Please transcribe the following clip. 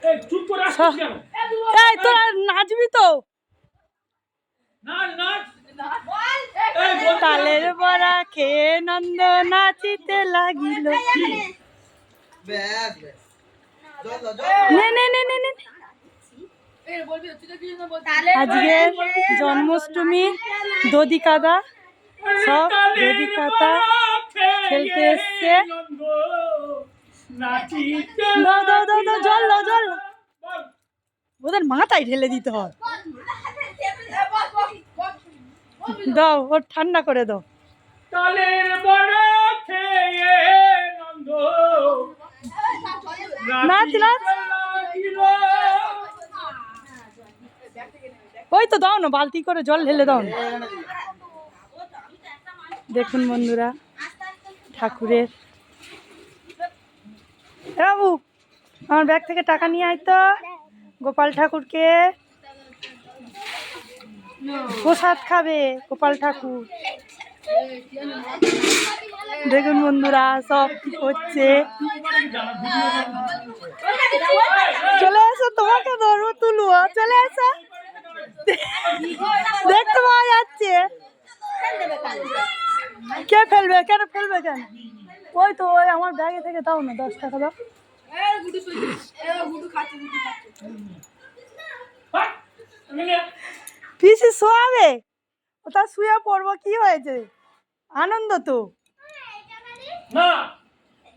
এই তোরা নাচবি তো? তালের বড়া খেয়ে নন্দ নাচিতে লাগিল। নে নে নে নে নে। আজকে জন্মাষ্টমী, দধি কাদা সব দধি কাদা খেলতে এসছে। দাও দাও দাও দাও, জল দাও জল। ওদের মাথায় ঢেলে দিতে হয়। দাও, ওর ঠান্ডা করে দাও। নাচ নাচ। ওই তো দাও না, বালতি করে জল ঢেলে দাও না। দেখুন বন্ধুরা ঠাকুরের। বাবু আমার ব্যাগ থেকে টাকা নিয়ে আয় তো। গোপাল ঠাকুরকে প্রসাদ খাবে গোপাল ঠাকুর। দেখুন বন্ধুরা সব কি করছে। চলে এসো, তোমাকে ধরবো তুলবো, চলে এসো। দেখতে পাওয়া যাচ্ছে। কে ফেলবে? কেন ফেলবে কেন? ওই তো ওই আমার ব্যাগে থেকে দাও না, 10 টাকা দাও। পিসি শোয়াবে, ওটা শুয়ে পড়বো, কি হয়েছে? আনন্দ তো না।